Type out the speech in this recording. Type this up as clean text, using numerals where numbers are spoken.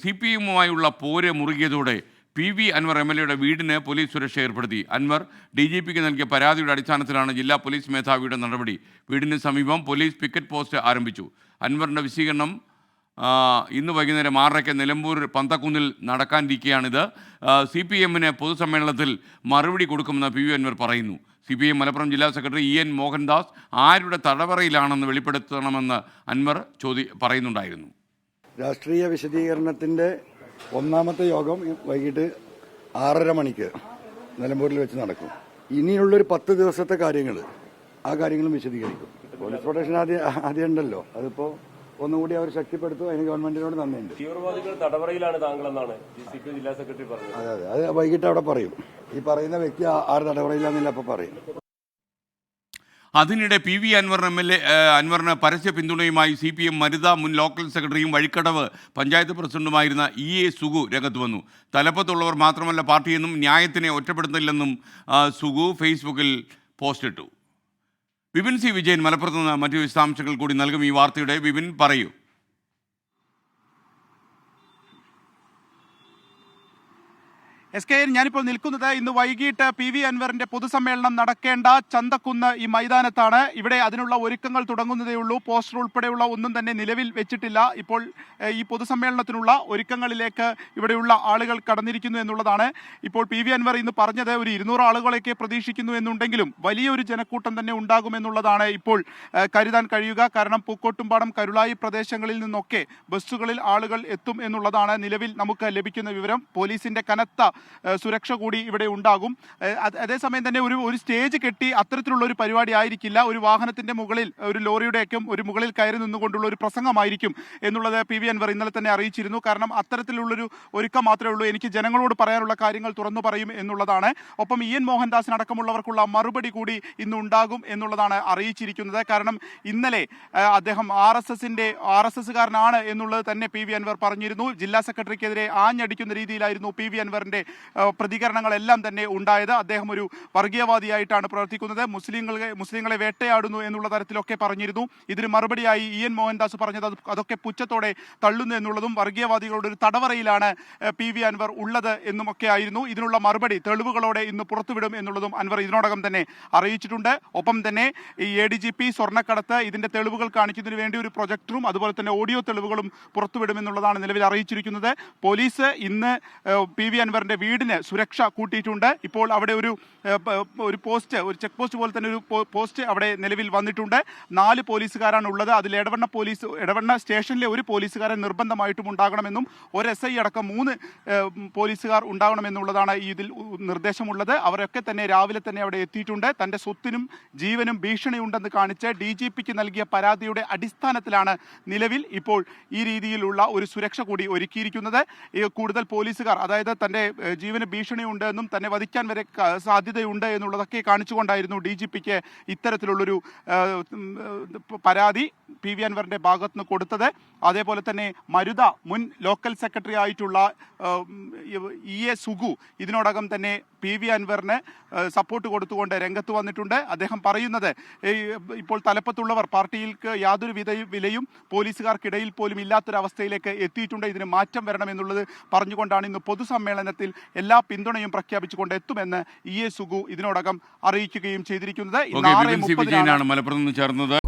CPM-യുമായുള്ള പോര് മുറുകിയതോടെ PV അൻവർ MLA-യുടെ വീടിന് police സുരക്ഷ ഏർപ്പെടുത്തി. അൻവർ DGP-ക്ക് നൽകിയ പരാതിയുടെ അടിസ്ഥാനത്തിലാണ് ജില്ലാ പോലീസ് മേധാവിയുടെ നടപടി. വീടിന് സമീപം പോലീസ് പിക്കറ്റ് പോസ്റ്റ് ആരംഭിച്ചു. അൻവറിൻ്റെ വിശദീകരണം ഇന്ന് വൈകുന്നേരം 6:30 നിലമ്പൂർ പന്തക്കുന്നിൽ നടക്കാനിരിക്കുകയാണിത്. CPM-ന് പൊതുസമ്മേളനത്തിൽ മറുപടി കൊടുക്കുമെന്ന് PV അൻവർ പറയുന്നു. CPM മലപ്പുറം ജില്ലാ സെക്രട്ടറി EN മോഹൻദാസ് ആരുടെ തടവറയിലാണെന്ന് വെളിപ്പെടുത്തണമെന്ന് അൻവർ പറയുന്നുണ്ടായിരുന്നു. രാഷ്ട്രീയ വിശദീകരണത്തിൻ്റെ ഒന്നാമത്തെ യോഗം വൈകിട്ട് 6:30 മണിക്ക് നിലമ്പൂരിൽ വെച്ച് നടക്കും. ഇനിയുള്ളൊരു 10 ദിവസത്തെ കാര്യങ്ങൾ ആ കാര്യങ്ങളും വിശദീകരിക്കും. പോലീസ് പ്രൊട്ടക്ഷൻ ആദ്യം ഉണ്ടല്ലോ, അതിപ്പോൾ ഒന്നുകൂടി അവർ ശക്തിപ്പെടുത്തും. അതിന് ഗവൺമെന്റിനോട് നന്ദിയുണ്ട്. തീവ്രവാദികൾ തടവറയിലാണ് താങ്കളെന്നാണ് CPM ജില്ലാ സെക്രട്ടറി പറഞ്ഞത്. അതെ, അത് വൈകിട്ട് അവിടെ പറയും. ഈ പറയുന്ന വ്യക്തി ആറ് തടവറയിലാന്നില്ല അപ്പോൾ പറയും. അതിനിടെ PV അൻവർ അൻവറിന് പരസ്യ പിന്തുണയുമായി CPM മരുത മുൻ ലോക്കൽ സെക്രട്ടറിയും വഴിക്കടവ് പഞ്ചായത്ത് പ്രസിഡന്റുമായിരുന്ന EA സുഗു രംഗത്ത് വന്നു. തലപ്പത്തുള്ളവർ മാത്രമല്ല പാർട്ടിയെന്നും ന്യായത്തിനെ ഒറ്റപ്പെടുത്തില്ലെന്നും സുഗു ഫേസ്ബുക്കിൽ പോസ്റ്റിട്ടു. വിപിൻ സി വിജയൻ മലപ്പുറത്ത് നിന്ന് മറ്റു വിശദാംശങ്ങൾ കൂടി നൽകും. ഈ വാർത്തയുടെ വിപിൻ പറയൂ. SK, ഞാനിപ്പോൾ നിൽക്കുന്നത് ഇന്ന് വൈകിട്ട് PV അൻവറിന്റെ പൊതുസമ്മേളനം നടക്കേണ്ട ചന്തക്കുന്ന് ഈ മൈതാനത്താണ്. ഇവിടെ അതിനുള്ള ഒരുക്കങ്ങൾ തുടങ്ങുന്നതേയുള്ളൂ. പോസ്റ്റർ ഉൾപ്പെടെയുള്ള ഒന്നും തന്നെ നിലവിൽ വെച്ചിട്ടില്ല. ഇപ്പോൾ ഈ പൊതുസമ്മേളനത്തിനുള്ള ഒരുക്കങ്ങളിലേക്ക് ഇവിടെയുള്ള ആളുകൾ കടന്നിരിക്കുന്നു എന്നുള്ളതാണ്. ഇപ്പോൾ PV അൻവർ ഇന്ന് പറഞ്ഞത് ഒരു 200 ആളുകളൊക്കെ പ്രതീക്ഷിക്കുന്നു എന്നുണ്ടെങ്കിലും വലിയൊരു ജനക്കൂട്ടം തന്നെ ഉണ്ടാകുമെന്നുള്ളതാണ് ഇപ്പോൾ കരുതാൻ കഴിയുക. കാരണം പൂക്കോട്ടുംപാടം, കരുളായി പ്രദേശങ്ങളിൽ നിന്നൊക്കെ ബസ്സുകളിൽ ആളുകൾ എത്തും എന്നുള്ളതാണ് നിലവിൽ നമുക്ക് ലഭിക്കുന്ന വിവരം. പോലീസിന്റെ കനത്ത സുരക്ഷ കൂടി ഇവിടെ ഉണ്ടാകും. അതേസമയം തന്നെ ഒരു സ്റ്റേജ് കെട്ടി അത്തരത്തിലുള്ള ഒരു പരിപാടി ആയിരിക്കില്ല. ഒരു വാഹനത്തിന്റെ മുകളിൽ, ഒരു ലോറിയുടെയൊക്കെ ഒരു മുകളിൽ കയറി നിന്നുകൊണ്ടുള്ള ഒരു പ്രസംഗമായിരിക്കും എന്നുള്ളത് PV അൻവർ ഇന്നലെ തന്നെ അറിയിച്ചിരുന്നു. കാരണം അത്തരത്തിലുള്ളൊരു ഒരുക്കം മാത്രമേ ഉള്ളൂ. എനിക്ക് ജനങ്ങളോട് പറയാനുള്ള കാര്യങ്ങൾ തുറന്നു പറയും എന്നുള്ളതാണ്. ഒപ്പം EN മോഹൻദാസിനടക്കമുള്ളവർക്കുള്ള മറുപടി കൂടി ഇന്ന് ഉണ്ടാകും എന്നുള്ളതാണ് അറിയിച്ചിരിക്കുന്നത്. കാരണം ഇന്നലെ അദ്ദേഹം RSSകാരനാണ് എന്നുള്ളത് തന്നെ PV അൻവർ പറഞ്ഞിരുന്നു. ജില്ലാ സെക്രട്ടറിക്കെതിരെ ആഞ്ഞടിക്കുന്ന രീതിയിലായിരുന്നു PV അൻവറിന്റെ പ്രതികരണങ്ങളെല്ലാം തന്നെ ഉണ്ടായത്. അദ്ദേഹം ഒരു വർഗീയവാദിയായിട്ടാണ് പ്രവർത്തിക്കുന്നത്, മുസ്ലിങ്ങളെ വേട്ടയാടുന്നു എന്നുള്ള തരത്തിലൊക്കെ പറഞ്ഞിരുന്നു. ഇതിന് മറുപടിയായി EN മോഹൻദാസ് പറഞ്ഞത് അതൊക്കെ പുച്ഛത്തോടെ തള്ളുന്നു എന്നുള്ളതും പറകിയവാദികളുടെ ഒരു തടവറയിലാണ് PV അൻവർ ഉള്ളത് എന്നുമൊക്കെ ആയിരുന്നു. ഇതിനുള്ള മറുപടി തെളിവുകളോടെ ഇന്ന് പുറത്തുവിടും എന്നുള്ളതും അൻവർ ഇതിനോടകം തന്നെ അറിയിച്ചിട്ടുണ്ട്. ഒപ്പം തന്നെ ഈ ADGP സ്വർണ്ണക്കടത്ത് ഇതിന്റെ തെളിവുകൾ കാണിക്കുന്നതിന് വേണ്ടി ഒരു പ്രൊജക്ടറും അതുപോലെ തന്നെ ഓഡിയോ തെളിവുകളും പുറത്തുവിടുമെന്നുള്ളതാണ് നിലവിൽ അറിയിച്ചിരിക്കുന്നത്. പോലീസ് ഇന്ന് PV അൻവറിന്റെ വീടിന് സുരക്ഷ കൂട്ടിയിട്ടുണ്ട്. ഇപ്പോൾ അവിടെ ഒരു ചെക്ക് പോസ്റ്റ് പോലെ തന്നെ ഒരു പോസ്റ്റ് അവിടെ നിലവിൽ വന്നിട്ടുണ്ട്. 4 പോലീസുകാരാണ് ഉള്ളത്. അതിൽ എടവണ്ണ സ്റ്റേഷനിലെ ഒരു പോലീസുകാരൻ നിർബന്ധമായിട്ടും ഉണ്ടാകണമെന്നും ഒരു SI അടക്കം 3 പോലീസുകാർ ഉണ്ടാകണമെന്നുള്ളതാണ് ഇതിൽ നിർദ്ദേശമുള്ളത്. അവരൊക്കെ തന്നെ രാവിലെ തന്നെ അവിടെ എത്തിയിട്ടുണ്ട്. തൻ്റെ സ്വത്തിനും ജീവനും ഭീഷണിയുണ്ടെന്ന് കാണിച്ച് DGP-ക്ക് നൽകിയ പരാതിയുടെ അടിസ്ഥാനത്തിലാണ് നിലവിൽ ഇപ്പോൾ ഈ രീതിയിലുള്ള ഒരു സുരക്ഷ കൂടി ഒരുക്കിയിരിക്കുന്നത്. കൂടുതൽ പോലീസുകാർ, അതായത് തൻ്റെ ജീവന് ഭീഷണിയുണ്ട് എന്നും തന്നെ വധിക്കാൻ വരെ സാധ്യതയുണ്ട് എന്നുള്ളതൊക്കെ കാണിച്ചുകൊണ്ടായിരുന്നു DGP-ക്ക് ഇത്തരത്തിലുള്ളൊരു പരാതി PV അൻവറിന്റെ ഭാഗത്ത് നിന്ന് കൊടുത്തത്. അതേപോലെ തന്നെ മരുത മുൻ ലോക്കൽ സെക്രട്ടറി ആയിട്ടുള്ള EA സുഗു ഇതിനോടകം തന്നെ PV അൻവറിന് സപ്പോർട്ട് കൊടുത്തുകൊണ്ട് രംഗത്ത് വന്നിട്ടുണ്ട്. അദ്ദേഹം പറയുന്നത് ഇപ്പോൾ തലപ്പത്തുള്ളവർ പാർട്ടിയിൽക്ക് യാതൊരു വിലയും പോലീസുകാർക്കിടയിൽ പോലും ഇല്ലാത്തൊരവസ്ഥയിലേക്ക് എത്തിയിട്ടുണ്ട്. ഇതിന് മാറ്റം വരണമെന്നുള്ളത് പറഞ്ഞുകൊണ്ടാണ് ഇന്ന് പൊതുസമ്മേളനത്തിൽ എല്ലാ പിന്തുണയും പ്രഖ്യാപിച്ചുകൊണ്ട് എത്തുമെന്ന് EA സുഗു ഇതിനോടകം അറിയിക്കുകയും ചെയ്തിരിക്കുന്നത്. മലപ്പുറത്ത് നിന്ന് ചേർന്നത്.